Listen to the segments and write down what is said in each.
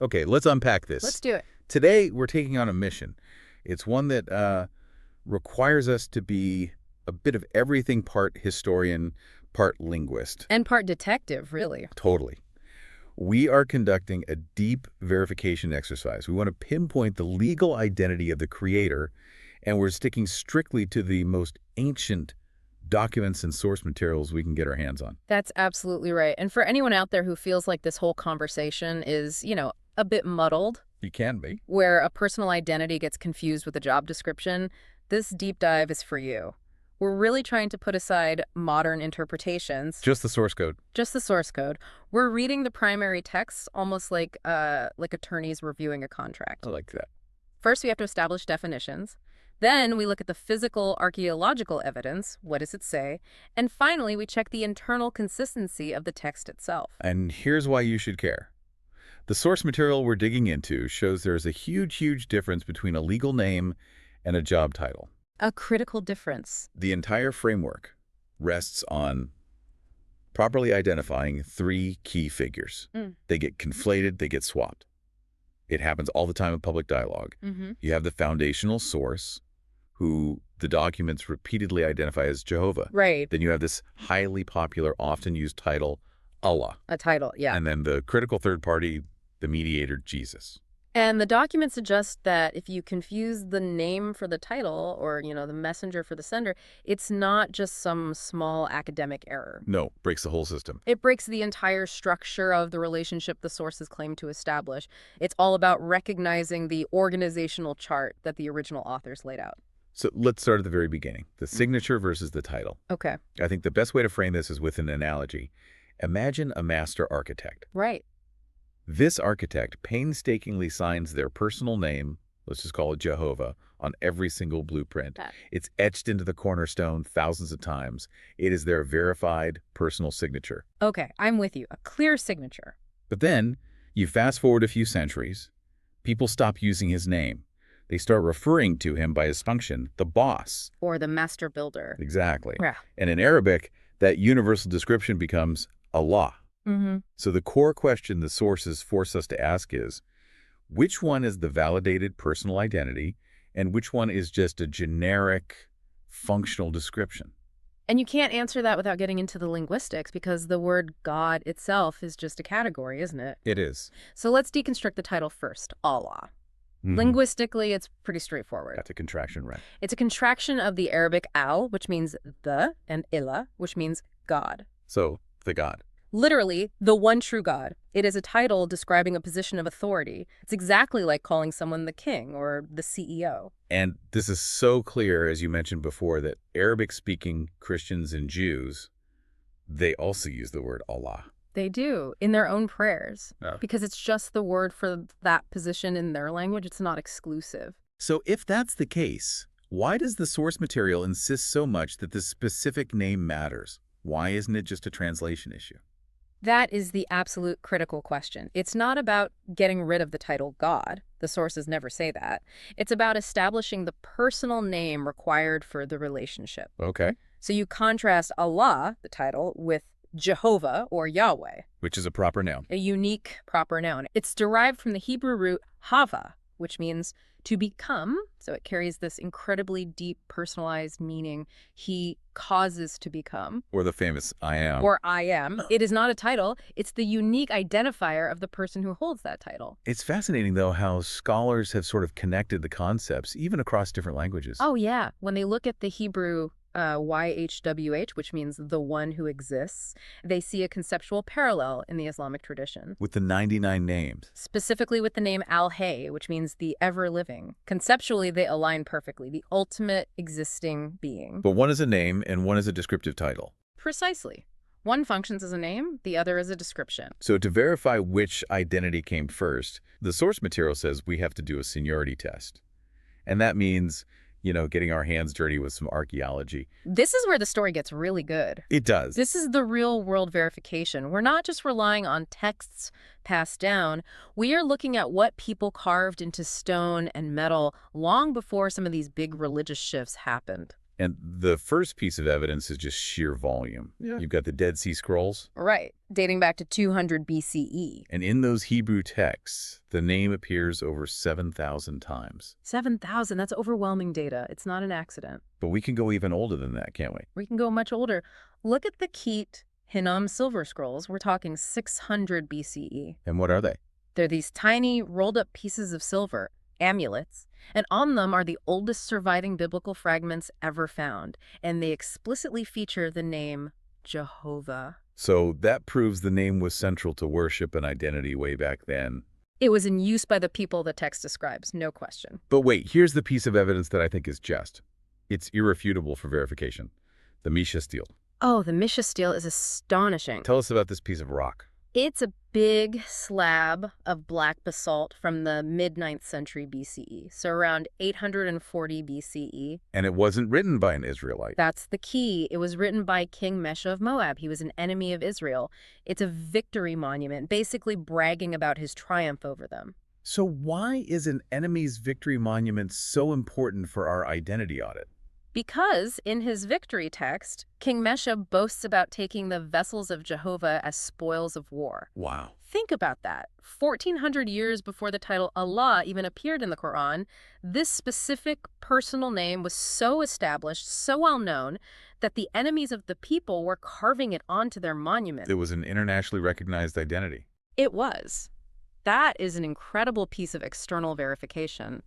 Okay, let's unpack this. Let's do it. Today, we're taking on a mission. It's one that requires us to be a bit of everything, part historian, part linguist. And part detective, really. Totally. We are conducting a deep verification exercise. We want to pinpoint the legal identity of the creator, and we're sticking strictly to the most ancient documents and source materials we can get our hands on. That's absolutely right. And for anyone out there who feels like this whole conversation is, a bit muddled, You can be. where a personal identity gets confused with a job description, this deep dive is for you. We're really trying to put aside modern interpretations. Just the source code. Just the source code. We're reading the primary text almost like attorneys reviewing a contract. I like that. First, we have to establish definitions. Then we look at the physical archaeological evidence. What does it say? And finally, we check the internal consistency of the text itself. And here's why you should care. The source material we're digging into shows there's a huge difference between a legal name and a job title. A critical difference. The entire framework rests on properly identifying three key figures. They get conflated, they get swapped. It happens all the time in public dialogue. You have the foundational source, who the documents repeatedly identify as Jehovah. Right. Then you have this highly popular, often used title, Allah. A title, yeah. And then the critical third party, the mediator, Jesus. And the document suggests that if you confuse the name for the title or, the messenger for the sender, it's not just some small academic error. No, breaks the whole system. It breaks the entire structure of the relationship the sources claim to establish. It's all about recognizing the organizational chart that the original authors laid out. So let's start at the very beginning. The signature versus the title. Okay. I think the best way to frame this is with an analogy. Imagine a master architect. Right. This architect painstakingly signs their personal name, let's just call it Jehovah, on every single blueprint. It's etched into the cornerstone thousands of times. It is their verified personal signature. Okay, I'm with you. A clear signature. But then, you fast forward a few centuries, people stop using his name. They start referring to him by his function, the boss. Or the master builder. Exactly. Yeah. And in Arabic, that universal description becomes Allah. So the core question the sources force us to ask is, which one is the validated personal identity and which one is just a generic functional description? And you can't answer that without getting into the linguistics because the word God itself is just a category, isn't it? It is. So let's deconstruct the title first, Allah. Linguistically, it's pretty straightforward. That's a contraction, right? It's a contraction of the Arabic al, which means the, and ilah, which means God. So, the God. Literally, the one true God. It is a title describing a position of authority. It's exactly like calling someone the king or the CEO. And this is so clear, as you mentioned before, that Arabic-speaking Christians and Jews, they also use the word Allah. They do, in their own prayers. Oh. Because it's just the word for that position in their language. It's not exclusive. So if that's the case, why does the source material insist so much that the specific name matters? Why isn't it just a translation issue? That is the absolute critical question. It's not about getting rid of the title God. The sources never say that. It's about establishing the personal name required for the relationship. Okay. So you contrast Allah, the title, with Jehovah or Yahweh. Which is a proper noun. A unique proper noun. It's derived from the Hebrew root hava, which means to become. So it carries this incredibly deep personalized meaning. He causes to become. Or the famous I am. Or I am. It is not a title. It's the unique identifier of the person who holds that title. It's fascinating, though, how scholars have sort of connected the concepts, even across different languages. Oh, yeah. When they look at the Hebrew YHWH, which means the one who exists, they see a conceptual parallel in the Islamic tradition. With the 99 names. Specifically with the name Al-Hayy, which means the ever-living. Conceptually, they align perfectly, the ultimate existing being. But one is a name and one is a descriptive title. Precisely. One functions as a name, the other as a description. So to verify which identity came first, the source material says we have to do a seniority test. And that means, getting our hands dirty with some archaeology. This is where the story gets really good. It does. This is the real-world verification. We're not just relying on texts passed down. We are looking at what people carved into stone and metal long before some of these big religious shifts happened. And the first piece of evidence is just sheer volume. Yeah. You've got the Dead Sea Scrolls. Right, dating back to 200 BCE. And in those Hebrew texts, the name appears over 7,000 times. 7,000, that's overwhelming data. It's not an accident. But we can go even older than that, can't we? We can go much older. Look at the Keet Hinnom silver scrolls. We're talking 600 BCE. And what are they? They're these tiny, rolled-up pieces of silver, amulets, and on them are the oldest surviving biblical fragments ever found, and they explicitly feature the name Jehovah. So that proves the name was central to worship and identity way back then. It was in use by the people the text describes, no question. But wait, here's the piece of evidence that I think is just. It's irrefutable for verification. The Mesha stele. Oh, the Mesha stele is astonishing. Tell us about this piece of rock. It's a big slab of black basalt from the mid-9th century BCE, so around 840 BCE. And it wasn't written by an Israelite. That's the key. It was written by King Mesha of Moab. He was an enemy of Israel. It's a victory monument, basically bragging about his triumph over them. So why is an enemy's victory monument so important for our identity audit? Because in his victory text, King Mesha boasts about taking the vessels of Jehovah as spoils of war. Wow. Think about that. 1,400 years before the title Allah even appeared in the Quran, this specific personal name was so established, so well known, that the enemies of the people were carving it onto their monument. It was an internationally recognized identity. It was. That is an incredible piece of external verification.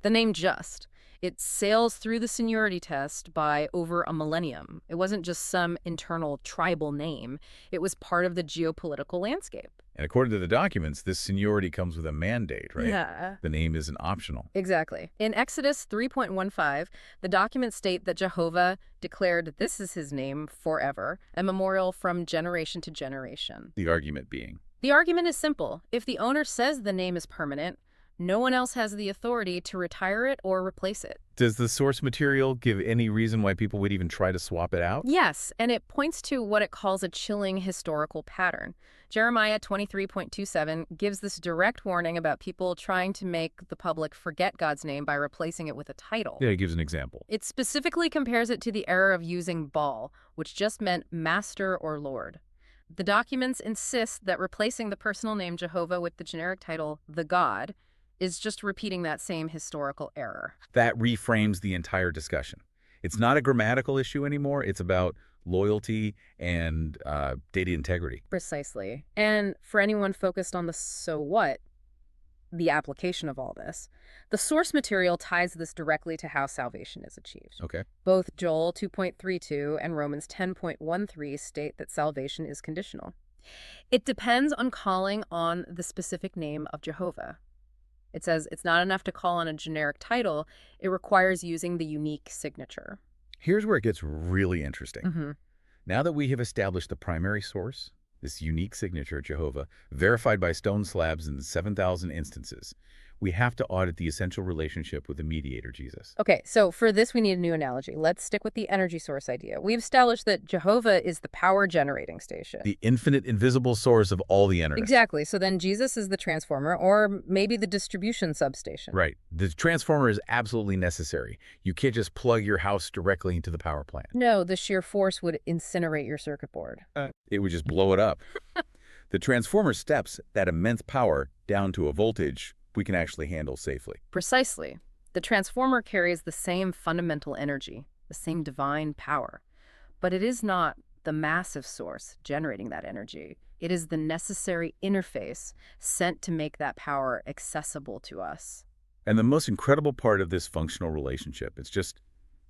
The name just. It sails through the seniority test by over a millennium. It wasn't just some internal tribal name. It was part of the geopolitical landscape. And according to the documents, this seniority comes with a mandate, right? Yeah. The name isn't optional. Exactly. In Exodus 3.15, the documents state that Jehovah declared this is his name forever, a memorial from generation to generation. The argument being? The argument is simple. If the owner says the name is permanent, no one else has the authority to retire it or replace it. Does the source material give any reason why people would even try to swap it out? Yes, and it points to what it calls a chilling historical pattern. Jeremiah 23.27 gives this direct warning about people trying to make the public forget God's name by replacing it with a title. Yeah, it gives an example. It specifically compares it to the error of using Baal, which just meant master or lord. The documents insist that replacing the personal name Jehovah with the generic title, the God, is just repeating that same historical error. That reframes the entire discussion. It's not a grammatical issue anymore. It's about loyalty and data integrity. Precisely. And for anyone focused on the so what, the application of all this, the source material ties this directly to how salvation is achieved. Okay. Both Joel 2.32 and Romans 10.13 state that salvation is conditional. It depends on calling on the specific name of Jehovah. It says it's not enough to call on a generic title. It requires using the unique signature. Here's where it gets really interesting. Mm-hmm. Now that we have established the primary source, this unique signature, Jehovah, verified by stone slabs in 7,000 instances, we have to audit the essential relationship with the mediator, Jesus. Okay, so for this, we need a new analogy. Let's stick with the energy source idea. We've established that Jehovah is the power generating station. The infinite, invisible source of all the energy. Exactly. So then Jesus is the transformer, or maybe the distribution substation. Right. The transformer is absolutely necessary. You can't just plug your house directly into the power plant. No, the sheer force would incinerate your circuit board. It would just blow it up. The transformer steps that immense power down to a voltage we can actually handle safely. Precisely. The transformer carries the same fundamental energy, the same divine power. But it is not the massive source generating that energy. It is the necessary interface sent to make that power accessible to us. And the most incredible part of this functional relationship,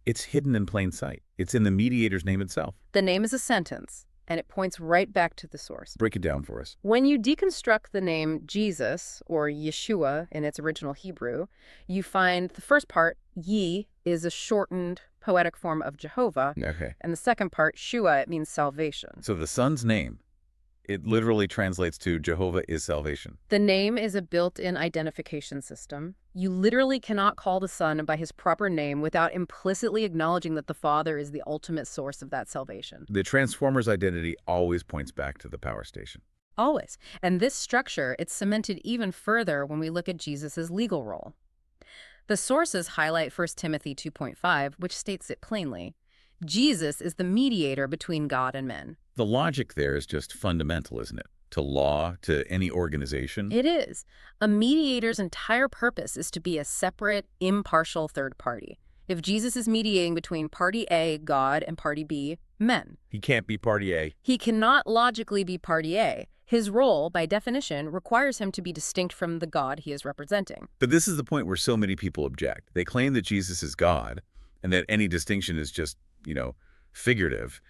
it's hidden in plain sight. It's in the mediator's name itself. The name is a sentence, and it points right back to the source. Break it down for us. When you deconstruct the name Jesus, or Yeshua in its original Hebrew, you find the first part, Ye, is a shortened poetic form of Jehovah, Okay. and the second part, Shua, it means salvation. So the son's name, it literally translates to Jehovah is salvation. The name is a built-in identification system. You literally cannot call the Son by his proper name without implicitly acknowledging that the Father is the ultimate source of that salvation. The transformer's identity always points back to the power station. Always. And this structure, it's cemented even further when we look at Jesus' legal role. The sources highlight 1 Timothy 2.5, which states it plainly. Jesus is the mediator between God and men. The logic there is just fundamental, isn't it? To law, to any organization. It is. A mediator's entire purpose is to be a separate, impartial third party. If Jesus is mediating between party A, God, and party B, men, He can't be party A. he cannot logically be party A. His role, by definition, requires him to be distinct from the God he is representing. But this is the point where so many people object. They claim that Jesus is God and that any distinction is just, figurative.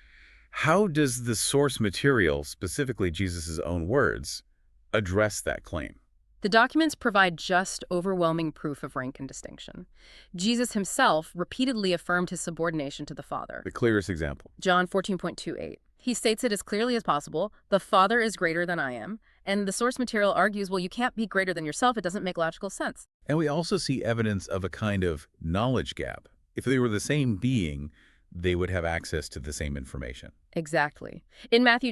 How does the source material, specifically Jesus' own words, address that claim? The documents provide just overwhelming proof of rank and distinction. Jesus himself repeatedly affirmed his subordination to the Father. The clearest example. John 14.28. He states it as clearly as possible, the Father is greater than I am. And the source material argues, well, you can't be greater than yourself. It doesn't make logical sense. And we also see evidence of a kind of knowledge gap. If they were the same being, they would have access to the same information. Exactly. In Matthew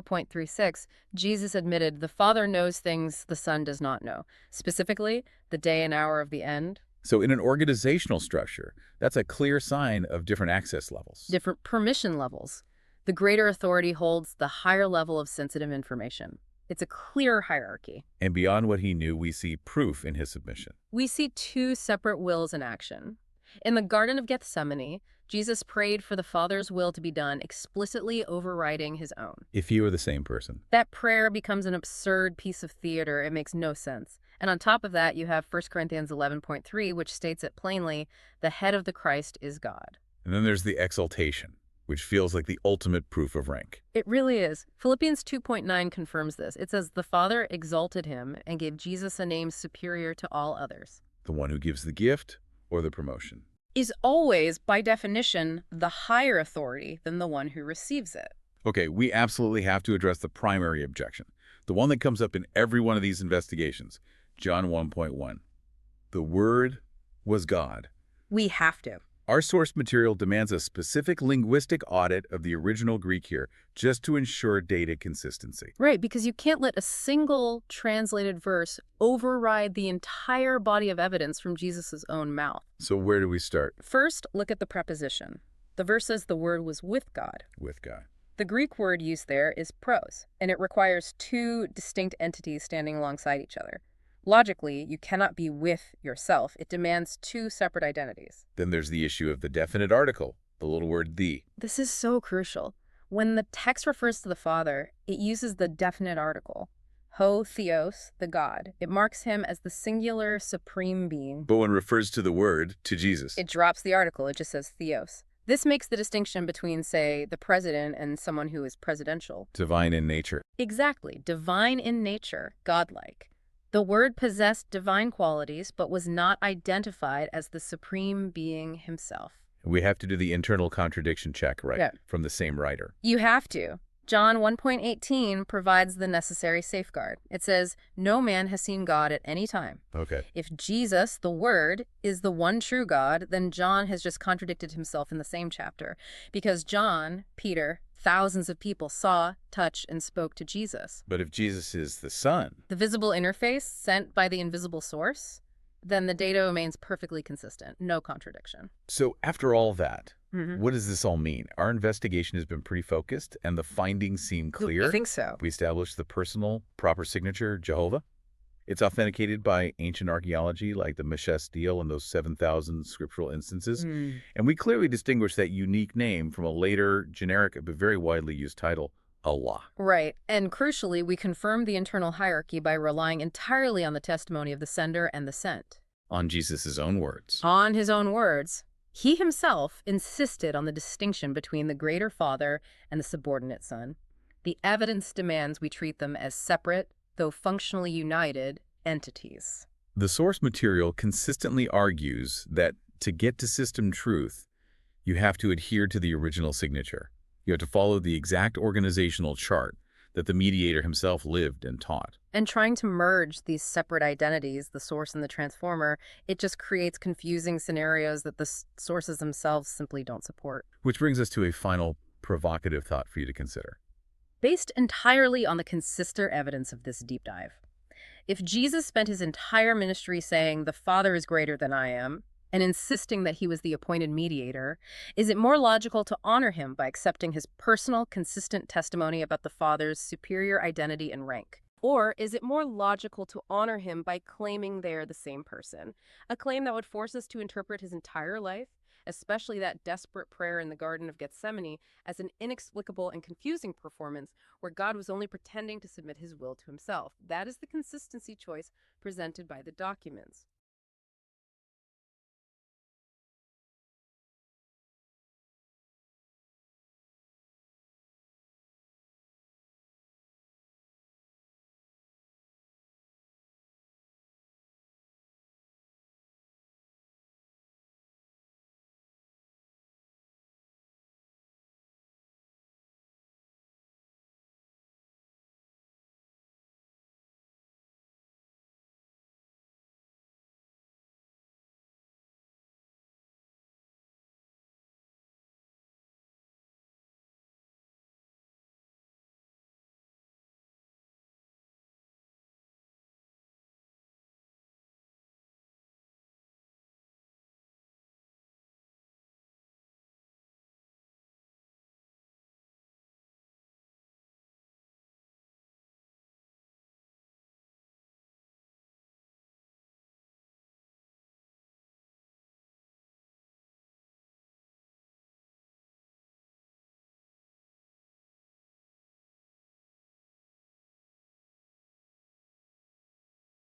24.36, Jesus admitted the Father knows things the Son does not know, specifically the day and hour of the end. So in an organizational structure, that's a clear sign of different access levels. Different permission levels. The greater authority holds the higher level of sensitive information. It's a clear hierarchy. And beyond what he knew, we see proof in his submission. We see two separate wills in action. In the Garden of Gethsemane, Jesus prayed for the Father's will to be done, explicitly overriding his own. If he were the same person. That prayer becomes an absurd piece of theater. It makes no sense. And on top of that, you have 1 Corinthians 11.3, which states it plainly, the head of the Christ is God. And then there's the exaltation, which feels like the ultimate proof of rank. It really is. Philippians 2.9 confirms this. It says, the Father exalted him and gave Jesus a name superior to all others. The one who gives the gift or the promotion is always, by definition, the higher authority than the one who receives it. Okay, we absolutely have to address the primary objection, the one that comes up in every one of these investigations, John 1.1. The Word was God. We have to. Our source material demands a specific linguistic audit of the original Greek here, just to ensure data consistency. Right, because you can't let a single translated verse override the entire body of evidence from Jesus' own mouth. So where do we start? First, look at the preposition. The verse says the Word was with God. With God. The Greek word used there is pros, and it requires two distinct entities standing alongside each other. Logically, you cannot be with yourself. It demands two separate identities. Then there's the issue of the definite article, the little word the. This is so crucial. When the text refers to the Father, it uses the definite article. Ho theos, the God. It marks him as the singular supreme being. But when it refers to the Word, to Jesus, it drops the article. It just says theos. This makes the distinction between, say, the president and someone who is presidential. divine in nature. Exactly. Divine in nature, godlike. The Word possessed divine qualities, but was not identified as the supreme being himself. We have to do the internal contradiction check, right? Yeah. From the same writer. You have to. John 1.18 provides the necessary safeguard. It says, no man has seen God at any time. Okay. If Jesus, the Word, is the one true God, then John has just contradicted himself in the same chapter. Because John, Peter, thousands of people saw, touched, and spoke to Jesus. But if Jesus is the Son, The visible interface sent by the invisible source, then the data remains perfectly consistent. No contradiction. so after all that, Mm-hmm. what does this all mean? Our investigation has been pretty focused, and the findings seem clear. I think so. We established the personal, proper signature, Jehovah. It's authenticated by ancient archaeology like the Meshes stele and those 7,000 scriptural instances. And we clearly distinguish that unique name from a later, generic, but very widely used title, Allah. Right. And crucially, we confirmed the internal hierarchy by relying entirely on the testimony of the sender and the sent. On Jesus' own words. On his own words, he himself insisted on the distinction between the greater Father and the subordinate Son. The evidence demands we treat them as separate, though functionally united, entities. The source material consistently argues that to get to system truth, you have to adhere to the original signature. You have to follow the exact organizational chart that the mediator himself lived and taught. And trying to merge these separate identities, the source and the transformer, it just creates confusing scenarios that the sources themselves simply don't support. Which brings us to a final provocative thought for you to consider. Based entirely on the consistent evidence of this deep dive, If Jesus spent his entire ministry saying, "The Father is greater than I am," and insisting that he was the appointed mediator, is it more logical to honor him by accepting his personal, consistent testimony about the Father's superior identity and rank? Or is it more logical to honor him by claiming they're the same person? A claim that would force us to interpret his entire life, especially that desperate prayer in the Garden of Gethsemane, as an inexplicable and confusing performance where God was only pretending to submit his will to himself. That is the consistency choice presented by the documents.